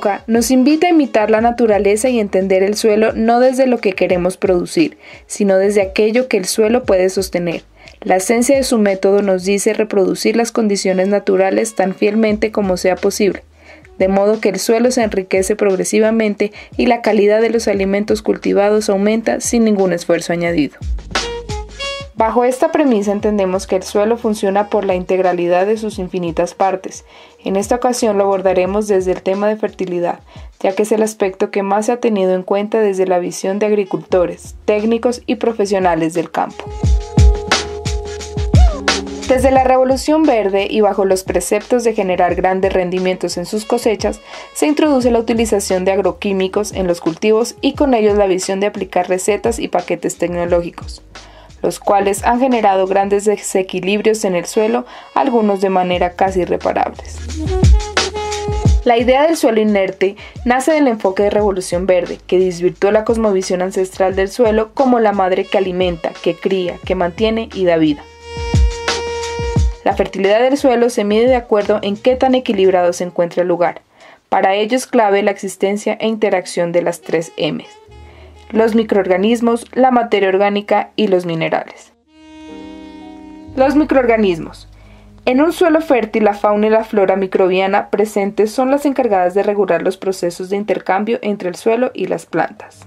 roca nos invita a imitar la naturaleza y entender el suelo no desde lo que queremos producir, sino desde aquello que el suelo puede sostener. La esencia de su método nos dice reproducir las condiciones naturales tan fielmente como sea posible, de modo que el suelo se enriquece progresivamente y la calidad de los alimentos cultivados aumenta sin ningún esfuerzo añadido. Bajo esta premisa entendemos que el suelo funciona por la integralidad de sus infinitas partes. En esta ocasión lo abordaremos desde el tema de fertilidad, ya que es el aspecto que más se ha tenido en cuenta desde la visión de agricultores, técnicos y profesionales del campo. Desde la Revolución Verde y bajo los preceptos de generar grandes rendimientos en sus cosechas, se introduce la utilización de agroquímicos en los cultivos y con ellos la visión de aplicar recetas y paquetes tecnológicos, los cuales han generado grandes desequilibrios en el suelo, algunos de manera casi irreparables. La idea del suelo inerte nace del enfoque de Revolución Verde, que desvirtuó la cosmovisión ancestral del suelo como la madre que alimenta, que cría, que mantiene y da vida. La fertilidad del suelo se mide de acuerdo en qué tan equilibrado se encuentra el lugar. Para ello es clave la existencia e interacción de las 3 M's: los microorganismos, la materia orgánica y los minerales. Los microorganismos. En un suelo fértil, la fauna y la flora microbiana presentes son las encargadas de regular los procesos de intercambio entre el suelo y las plantas.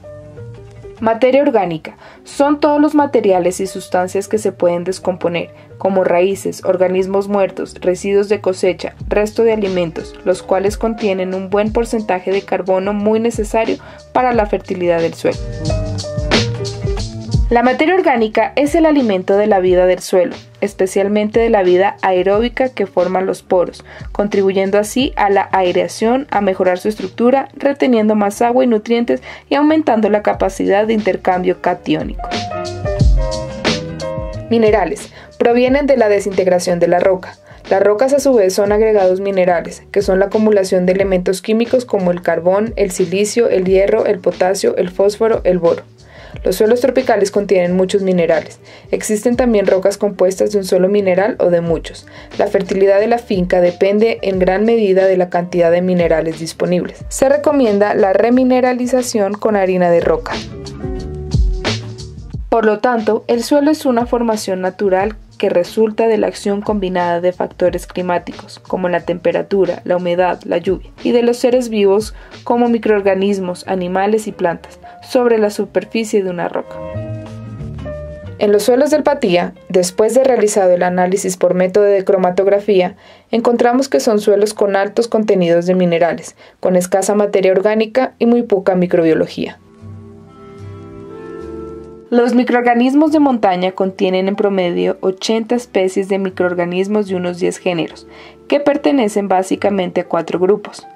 Materia orgánica. Son todos los materiales y sustancias que se pueden descomponer, como raíces, organismos muertos, residuos de cosecha, resto de alimentos, los cuales contienen un buen porcentaje de carbono muy necesario para la fertilidad del suelo. La materia orgánica es el alimento de la vida del suelo, especialmente de la vida aeróbica que forman los poros, contribuyendo así a la aireación, a mejorar su estructura, reteniendo más agua y nutrientes y aumentando la capacidad de intercambio catiónico. Minerales. Provienen de la desintegración de la roca. Las rocas a su vez son agregados minerales, que son la acumulación de elementos químicos como el carbón, el silicio, el hierro, el potasio, el fósforo, el boro. Los suelos tropicales contienen muchos minerales. Existen también rocas compuestas de un solo mineral o de muchos. La fertilidad de la finca depende en gran medida de la cantidad de minerales disponibles. Se recomienda la remineralización con harina de roca. Por lo tanto, el suelo es una formación natural que resulta de la acción combinada de factores climáticos, como la temperatura, la humedad, la lluvia, y de los seres vivos como microorganismos, animales y plantas, sobre la superficie de una roca. En los suelos del Patía, después de realizado el análisis por método de cromatografía, encontramos que son suelos con altos contenidos de minerales, con escasa materia orgánica y muy poca microbiología. Los microorganismos de montaña contienen en promedio 80 especies de microorganismos de unos 10 géneros, que pertenecen básicamente a 4 grupos: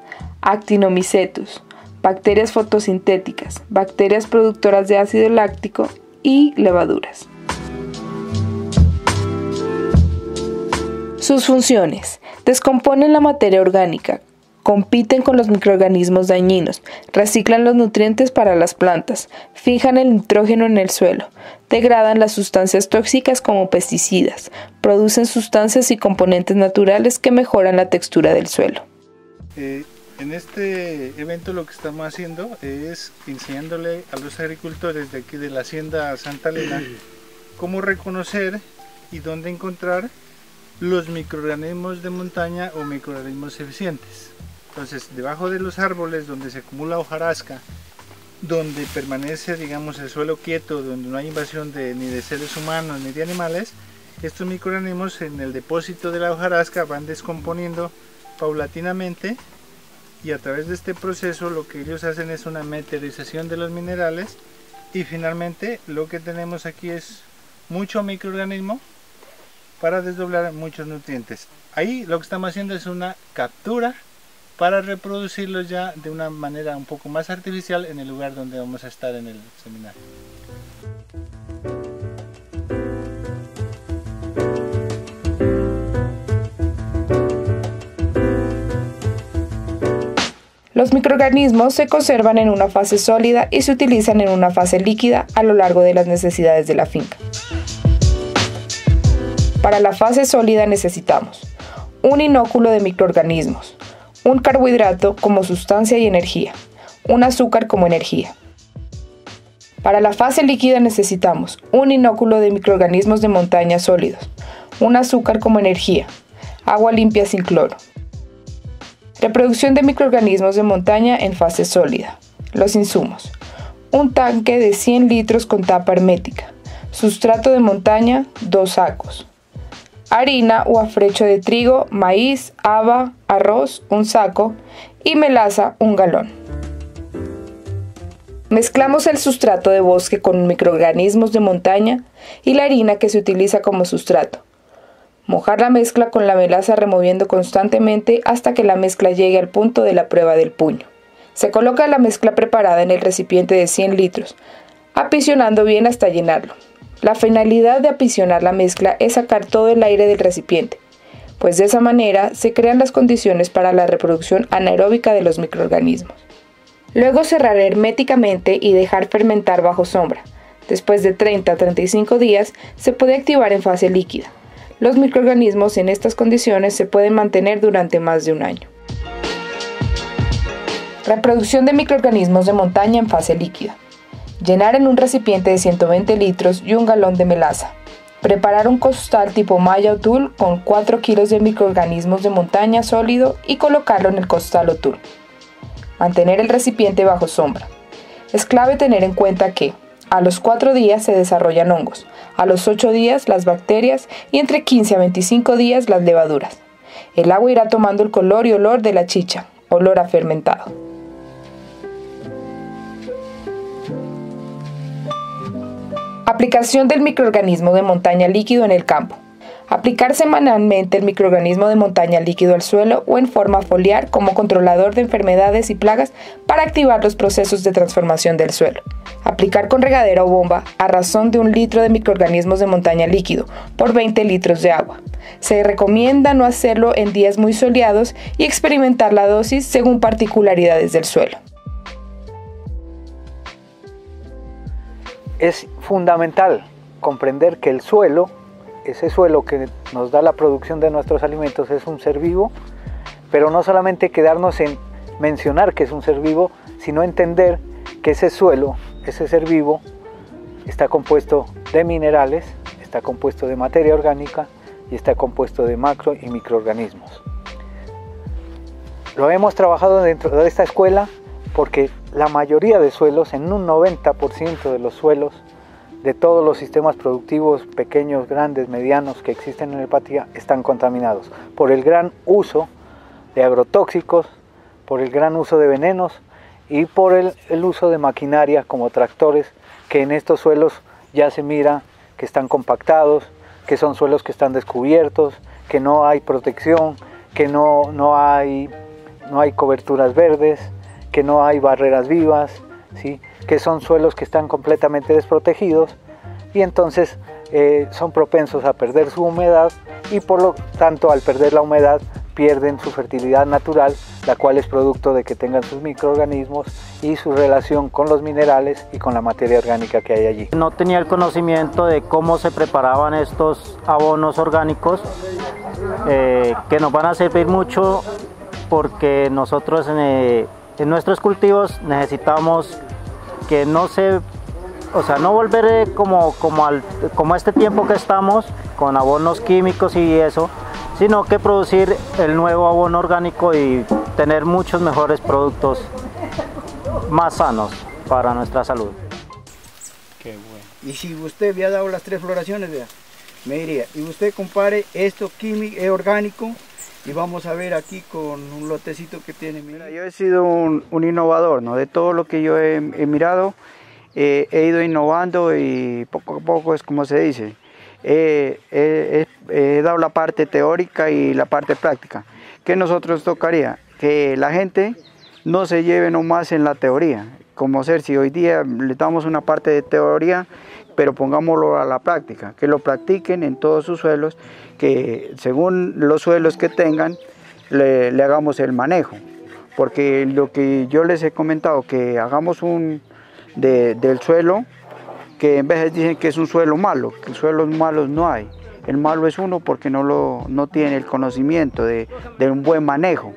Actinomycetus, bacterias fotosintéticas, bacterias productoras de ácido láctico y levaduras. Sus funciones: descomponen la materia orgánica, compiten con los microorganismos dañinos, reciclan los nutrientes para las plantas, fijan el nitrógeno en el suelo, degradan las sustancias tóxicas como pesticidas, producen sustancias y componentes naturales que mejoran la textura del suelo. En este evento lo que estamos haciendo es enseñándole a los agricultores de aquí de la Hacienda Santa Elena cómo reconocer y dónde encontrar los microorganismos de montaña o microorganismos eficientes. Entonces, debajo de los árboles donde se acumula hojarasca, donde permanece, digamos, el suelo quieto, donde no hay invasión ni de seres humanos ni de animales, estos microorganismos en el depósito de la hojarasca van descomponiendo paulatinamente, y a través de este proceso lo que ellos hacen es una meteorización de los minerales, y finalmente lo que tenemos aquí es mucho microorganismo para desdoblar muchos nutrientes. Ahí lo que estamos haciendo es una captura para reproducirlos ya de una manera un poco más artificial en el lugar donde vamos a estar en el seminario. Los microorganismos se conservan en una fase sólida y se utilizan en una fase líquida a lo largo de las necesidades de la finca. Para la fase sólida necesitamos un inóculo de microorganismos, un carbohidrato como sustancia y energía, un azúcar como energía. Para la fase líquida necesitamos un inóculo de microorganismos de montaña sólidos, un azúcar como energía, agua limpia sin cloro. Reproducción de microorganismos de montaña en fase sólida. Los insumos: un tanque de 100 litros con tapa hermética, sustrato de montaña, 2 sacos, harina o afrecho de trigo, maíz, haba, arroz, 1 saco y melaza, 1 galón. Mezclamos el sustrato de bosque con microorganismos de montaña y la harina que se utiliza como sustrato. Mojar la mezcla con la melaza removiendo constantemente hasta que la mezcla llegue al punto de la prueba del puño. Se coloca la mezcla preparada en el recipiente de 100 litros, apisionando bien hasta llenarlo. La finalidad de apisionar la mezcla es sacar todo el aire del recipiente, pues de esa manera se crean las condiciones para la reproducción anaeróbica de los microorganismos. Luego cerrar herméticamente y dejar fermentar bajo sombra. Después de 30 a 35 días se puede activar en fase líquida. Los microorganismos en estas condiciones se pueden mantener durante más de 1 año. Reproducción de microorganismos de montaña en fase líquida. Llenar en un recipiente de 120 litros y 1 galón de melaza. Preparar un costal tipo malla o tul con 4 kilos de microorganismos de montaña sólido y colocarlo en el costal o tul. Mantener el recipiente bajo sombra. Es clave tener en cuenta que a los 4 días se desarrollan hongos, a los 8 días las bacterias y entre 15 a 25 días las levaduras. El agua irá tomando el color y olor de la chicha, olor a fermentado. Aplicación del microorganismo de montaña líquido en el campo. Aplicar semanalmente el microorganismo de montaña líquido al suelo o en forma foliar como controlador de enfermedades y plagas para activar los procesos de transformación del suelo. Aplicar con regadera o bomba a razón de 1 litro de microorganismos de montaña líquido por 20 litros de agua. Se recomienda no hacerlo en días muy soleados y experimentar la dosis según particularidades del suelo. Es fundamental comprender que el suelo, ese suelo que nos da la producción de nuestros alimentos, es un ser vivo, pero no solamente quedarnos en mencionar que es un ser vivo, sino entender que ese suelo, ese ser vivo, está compuesto de minerales, está compuesto de materia orgánica y está compuesto de macro y microorganismos. Lo hemos trabajado dentro de esta escuela porque la mayoría de suelos, en un 90% de los suelos, de todos los sistemas productivos pequeños, grandes, medianos que existen en el Patía, están contaminados por el gran uso de agrotóxicos, por el gran uso de venenos y por el uso de maquinaria como tractores, que en estos suelos ya se mira que están compactados, que son suelos que están descubiertos, que no hay protección, que no hay coberturas verdes, que no hay barreras vivas, ¿sí? Que son suelos que están completamente desprotegidos y entonces son propensos a perder su humedad y por lo tanto al perder la humedad pierden su fertilidad natural, la cual es producto de que tengan sus microorganismos y su relación con los minerales y con la materia orgánica que hay allí. No tenía el conocimiento de cómo se preparaban estos abonos orgánicos que nos van a servir mucho porque nosotros en nuestros cultivos necesitamos que no volver como este tiempo que estamos con abonos químicos y eso, sino que producir el nuevo abono orgánico y tener muchos mejores productos más sanos para nuestra salud. Qué bueno. Y si usted había dado las 3 floraciones, vea, me diría, y usted compare esto químico, orgánico, y vamos a ver aquí con un lotecito que tiene. Mira, yo he sido un innovador, ¿no? De todo lo que yo he mirado, he ido innovando y poco a poco es como se dice. He dado la parte teórica y la parte práctica. ¿Qué nosotros tocaría? Que la gente no se lleve nomás en la teoría. Como ser, si hoy día le damos una parte de teoría, pero pongámoslo a la práctica, que lo practiquen en todos sus suelos, que según los suelos que tengan, le hagamos el manejo. Porque lo que yo les he comentado, que hagamos del suelo, que en veces dicen que es un suelo malo, que suelos malos no hay. El malo es uno porque no tiene el conocimiento de un buen manejo.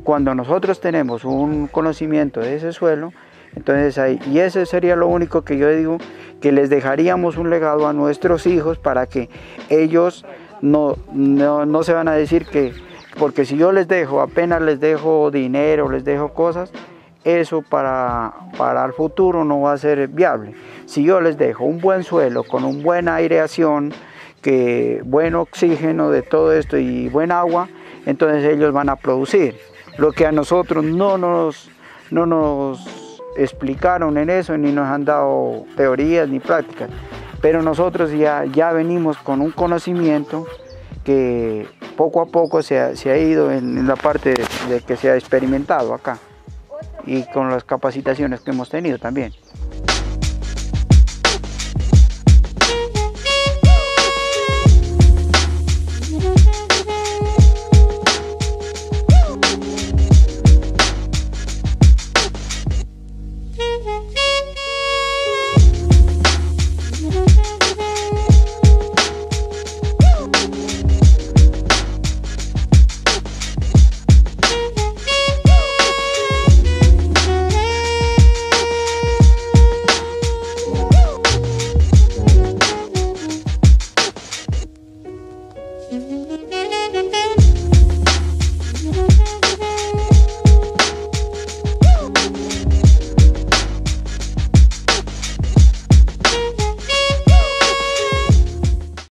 Cuando nosotros tenemos un conocimiento de ese suelo, entonces ahí, y ese sería lo único que yo digo, que les dejaríamos un legado a nuestros hijos para que ellos no se van a decir que, porque si yo les dejo, apenas les dejo dinero, les dejo cosas, eso para el futuro no va a ser viable. Si yo les dejo un buen suelo con una buena aireación, buen oxígeno de todo esto y buen agua, entonces ellos van a producir. Lo que a nosotros no nos explicaron en eso, ni nos han dado teorías ni prácticas, pero nosotros ya venimos con un conocimiento que poco a poco se ha ido en la parte de que se ha experimentado acá y con las capacitaciones que hemos tenido también.